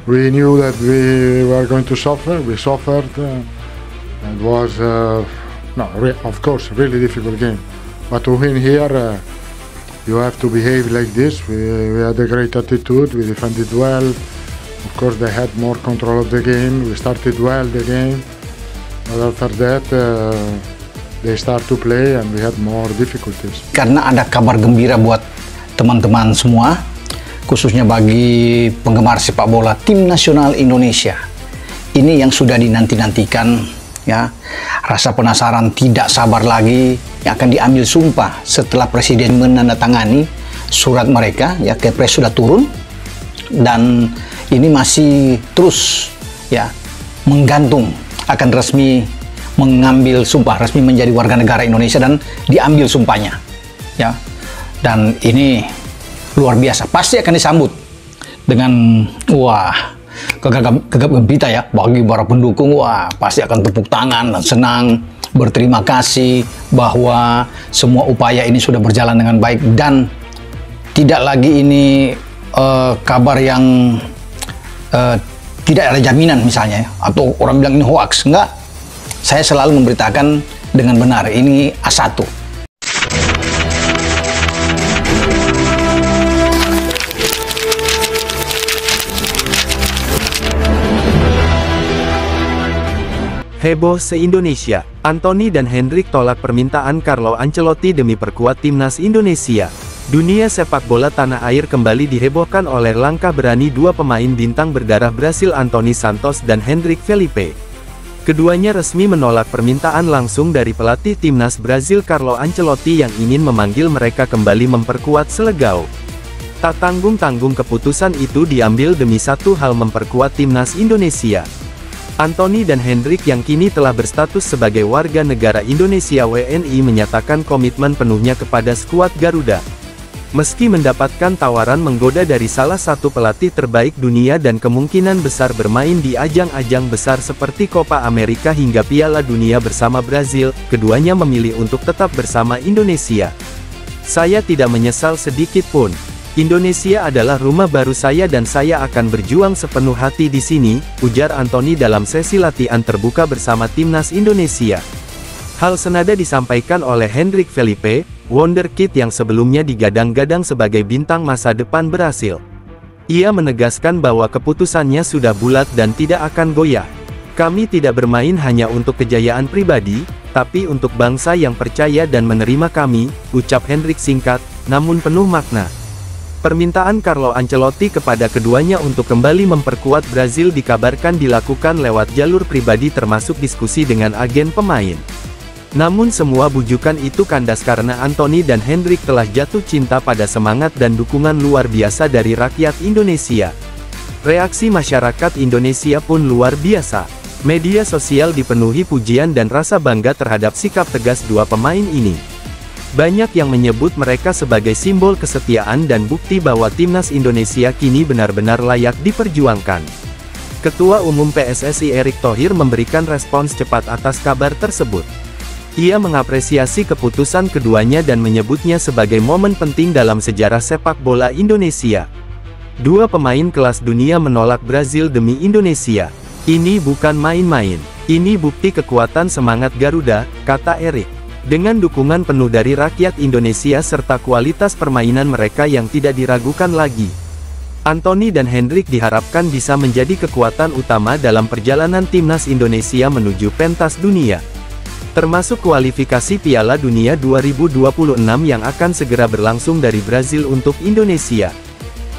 We knew that we were going to suffer. We suffered. It was, of course, a really difficult game. But to win here, you have to behave like this. We had a great attitude. We defended well. Of course, they had more control of the game. We started well the game. But after that, they start to play and we had more difficulties. Karena ada kabar gembira buat teman-teman semua, khususnya bagi penggemar sepak bola tim nasional Indonesia. Ini yang sudah dinanti-nantikan, ya. Rasa penasaran tidak sabar lagi yang akan diambil sumpah setelah Presiden menandatangani surat mereka, ya. Kepres sudah turun dan ini masih terus, ya, menggantung akan resmi mengambil sumpah, resmi menjadi warga negara Indonesia dan diambil sumpahnya, ya. Dan ini luar biasa, pasti akan disambut dengan wah, gegap gempita, ya, bagi para pendukung. Wah, pasti akan tepuk tangan dan senang, berterima kasih bahwa semua upaya ini sudah berjalan dengan baik dan tidak lagi ini kabar yang tidak ada jaminan misalnya, ya, atau orang bilang ini hoax. Enggak, saya selalu memberitakan dengan benar, ini A1. Heboh se-Indonesia, Anthony dan Hendrik tolak permintaan Carlo Ancelotti demi perkuat timnas Indonesia. Dunia sepak bola tanah air kembali dihebohkan oleh langkah berani dua pemain bintang berdarah Brasil Anthony Santos dan Hendrik Felipe. Keduanya resmi menolak permintaan langsung dari pelatih timnas Brasil Carlo Ancelotti yang ingin memanggil mereka kembali memperkuat Selegao. Tak tanggung-tanggung keputusan itu diambil demi satu hal, memperkuat timnas Indonesia. Anthony dan Hendrik yang kini telah berstatus sebagai warga negara Indonesia WNI menyatakan komitmen penuhnya kepada skuad Garuda. Meski mendapatkan tawaran menggoda dari salah satu pelatih terbaik dunia dan kemungkinan besar bermain di ajang-ajang besar seperti Copa America hingga Piala Dunia bersama Brazil, keduanya memilih untuk tetap bersama Indonesia. Saya tidak menyesal sedikit pun. Indonesia adalah rumah baru saya dan saya akan berjuang sepenuh hati di sini, ujar Anthony dalam sesi latihan terbuka bersama timnas Indonesia. Hal senada disampaikan oleh Hendrik Felipe, wonderkid yang sebelumnya digadang-gadang sebagai bintang masa depan Brasil. Ia menegaskan bahwa keputusannya sudah bulat dan tidak akan goyah. Kami tidak bermain hanya untuk kejayaan pribadi, tapi untuk bangsa yang percaya dan menerima kami, ucap Hendrik singkat, namun penuh makna. Permintaan Carlo Ancelotti kepada keduanya untuk kembali memperkuat Brazil dikabarkan dilakukan lewat jalur pribadi termasuk diskusi dengan agen pemain. Namun semua bujukan itu kandas karena Anthony dan Hendrik telah jatuh cinta pada semangat dan dukungan luar biasa dari rakyat Indonesia. Reaksi masyarakat Indonesia pun luar biasa. Media sosial dipenuhi pujian dan rasa bangga terhadap sikap tegas dua pemain ini. Banyak yang menyebut mereka sebagai simbol kesetiaan dan bukti bahwa timnas Indonesia kini benar-benar layak diperjuangkan. Ketua Umum PSSI Erick Thohir memberikan respons cepat atas kabar tersebut. Ia mengapresiasi keputusan keduanya dan menyebutnya sebagai momen penting dalam sejarah sepak bola Indonesia. Dua pemain kelas dunia menolak Brazil demi Indonesia. Ini bukan main-main. Ini bukti kekuatan semangat Garuda, kata Erick. Dengan dukungan penuh dari rakyat Indonesia serta kualitas permainan mereka yang tidak diragukan lagi, Anthony dan Hendrik diharapkan bisa menjadi kekuatan utama dalam perjalanan timnas Indonesia menuju pentas dunia, termasuk kualifikasi Piala Dunia 2026 yang akan segera berlangsung dari Brazil untuk Indonesia.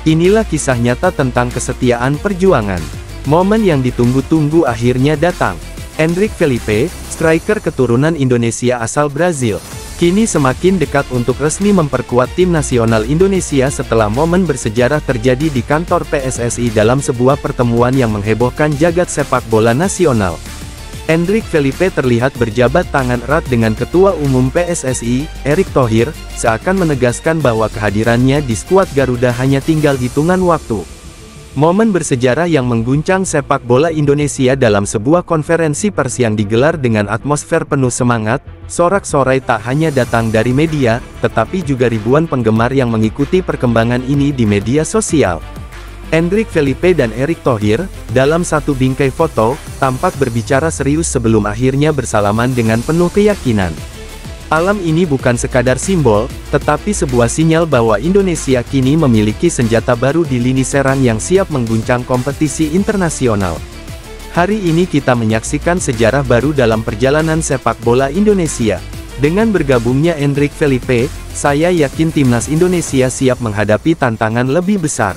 Inilah kisah nyata tentang kesetiaan perjuangan. Momen yang ditunggu-tunggu akhirnya datang. Hendrik Felipe, striker keturunan Indonesia asal Brazil, kini semakin dekat untuk resmi memperkuat tim nasional Indonesia setelah momen bersejarah terjadi di kantor PSSI dalam sebuah pertemuan yang menghebohkan jagat sepak bola nasional. Hendrik Felipe terlihat berjabat tangan erat dengan Ketua Umum PSSI, Erick Thohir, seakan menegaskan bahwa kehadirannya di skuad Garuda hanya tinggal hitungan waktu. Momen bersejarah yang mengguncang sepak bola Indonesia dalam sebuah konferensi pers yang digelar dengan atmosfer penuh semangat, sorak-sorai tak hanya datang dari media, tetapi juga ribuan penggemar yang mengikuti perkembangan ini di media sosial. Endrick Felipe dan Erick Thohir, dalam satu bingkai foto, tampak berbicara serius sebelum akhirnya bersalaman dengan penuh keyakinan. Alam ini bukan sekadar simbol, tetapi sebuah sinyal bahwa Indonesia kini memiliki senjata baru di lini serang yang siap mengguncang kompetisi internasional. Hari ini kita menyaksikan sejarah baru dalam perjalanan sepak bola Indonesia. Dengan bergabungnya Endrick Felipe, saya yakin timnas Indonesia siap menghadapi tantangan lebih besar.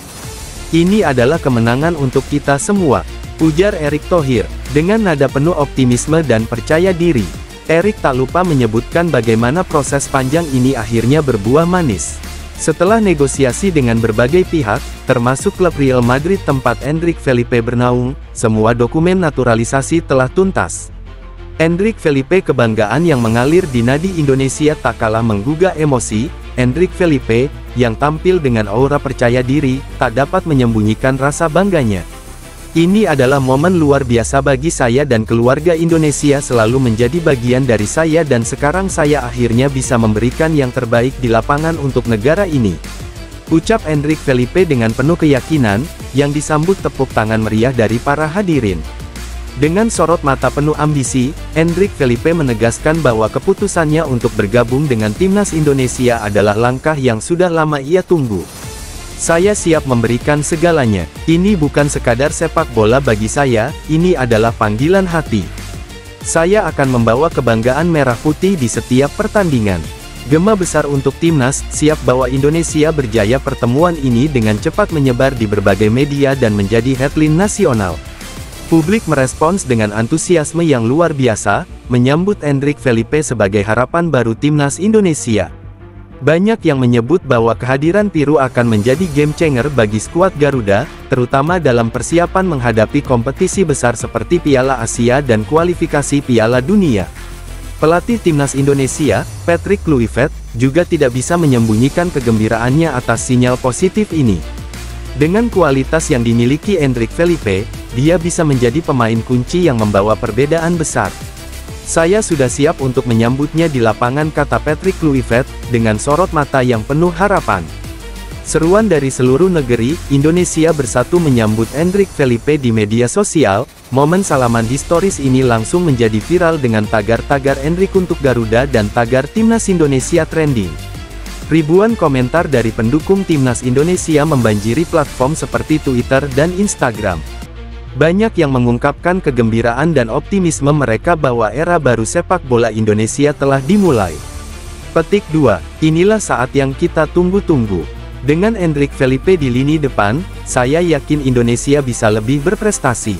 Ini adalah kemenangan untuk kita semua, ujar Erick Thohir, dengan nada penuh optimisme dan percaya diri. Erick tak lupa menyebutkan bagaimana proses panjang ini akhirnya berbuah manis. Setelah negosiasi dengan berbagai pihak, termasuk klub Real Madrid tempat Endrick Felipe bernaung, semua dokumen naturalisasi telah tuntas. Endrick Felipe, kebanggaan yang mengalir di nadi Indonesia tak kalah menggugah emosi. Endrick Felipe, yang tampil dengan aura percaya diri, tak dapat menyembunyikan rasa bangganya. Ini adalah momen luar biasa bagi saya dan keluarga Indonesia, selalu menjadi bagian dari saya dan sekarang saya akhirnya bisa memberikan yang terbaik di lapangan untuk negara ini. Ucap Endrick Felipe dengan penuh keyakinan, yang disambut tepuk tangan meriah dari para hadirin. Dengan sorot mata penuh ambisi, Endrick Felipe menegaskan bahwa keputusannya untuk bergabung dengan timnas Indonesia adalah langkah yang sudah lama ia tunggu. Saya siap memberikan segalanya. Ini bukan sekadar sepak bola bagi saya, ini adalah panggilan hati. Saya akan membawa kebanggaan merah putih di setiap pertandingan. Gema besar untuk timnas, siap bawa Indonesia berjaya. Pertemuan ini dengan cepat menyebar di berbagai media dan menjadi headline nasional. Publik merespons dengan antusiasme yang luar biasa, menyambut Endrick Felipe sebagai harapan baru timnas Indonesia. Banyak yang menyebut bahwa kehadiran Piru akan menjadi game changer bagi skuad Garuda, terutama dalam persiapan menghadapi kompetisi besar seperti Piala Asia dan kualifikasi Piala Dunia. Pelatih timnas Indonesia, Patrick Kluivert, juga tidak bisa menyembunyikan kegembiraannya atas sinyal positif ini. Dengan kualitas yang dimiliki Endrick Felipe, dia bisa menjadi pemain kunci yang membawa perbedaan besar. Saya sudah siap untuk menyambutnya di lapangan, kata Patrick Kluivert, dengan sorot mata yang penuh harapan. Seruan dari seluruh negeri, Indonesia bersatu menyambut Endrick Felipe di media sosial. Momen salaman historis ini langsung menjadi viral dengan tagar-tagar Endrick untuk Garuda dan tagar Timnas Indonesia trending. Ribuan komentar dari pendukung timnas Indonesia membanjiri platform seperti Twitter dan Instagram. Banyak yang mengungkapkan kegembiraan dan optimisme mereka bahwa era baru sepak bola Indonesia telah dimulai. Petik 2, inilah saat yang kita tunggu-tunggu. Dengan Endrick Felipe di lini depan, saya yakin Indonesia bisa lebih berprestasi.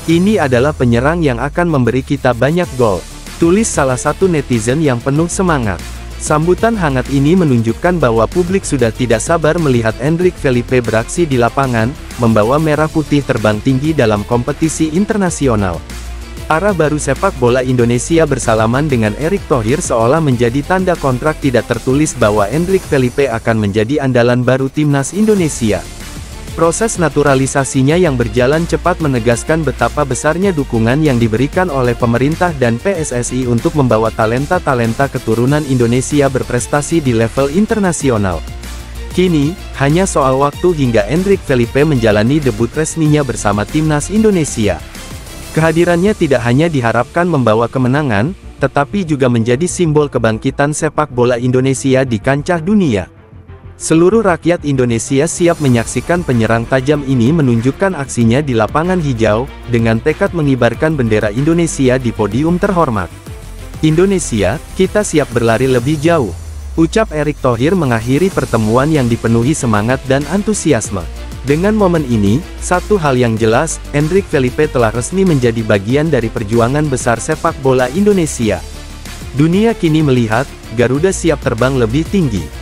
Ini adalah penyerang yang akan memberi kita banyak gol, tulis salah satu netizen yang penuh semangat. Sambutan hangat ini menunjukkan bahwa publik sudah tidak sabar melihat Endrick Felipe beraksi di lapangan, membawa merah putih terbang tinggi dalam kompetisi internasional. Arah baru sepak bola Indonesia bersalaman dengan Erick Thohir seolah menjadi tanda kontrak tidak tertulis bahwa Endrick Felipe akan menjadi andalan baru timnas Indonesia. Proses naturalisasinya yang berjalan cepat menegaskan betapa besarnya dukungan yang diberikan oleh pemerintah dan PSSI untuk membawa talenta-talenta keturunan Indonesia berprestasi di level internasional. Kini, hanya soal waktu hingga Endrick Felipe menjalani debut resminya bersama timnas Indonesia. Kehadirannya tidak hanya diharapkan membawa kemenangan, tetapi juga menjadi simbol kebangkitan sepak bola Indonesia di kancah dunia. Seluruh rakyat Indonesia siap menyaksikan penyerang tajam ini menunjukkan aksinya di lapangan hijau, dengan tekad mengibarkan bendera Indonesia di podium terhormat. Indonesia, kita siap berlari lebih jauh, ucap Erick Thohir mengakhiri pertemuan yang dipenuhi semangat dan antusiasme. Dengan momen ini, satu hal yang jelas, Endrick Felipe telah resmi menjadi bagian dari perjuangan besar sepak bola Indonesia. Dunia kini melihat, Garuda siap terbang lebih tinggi.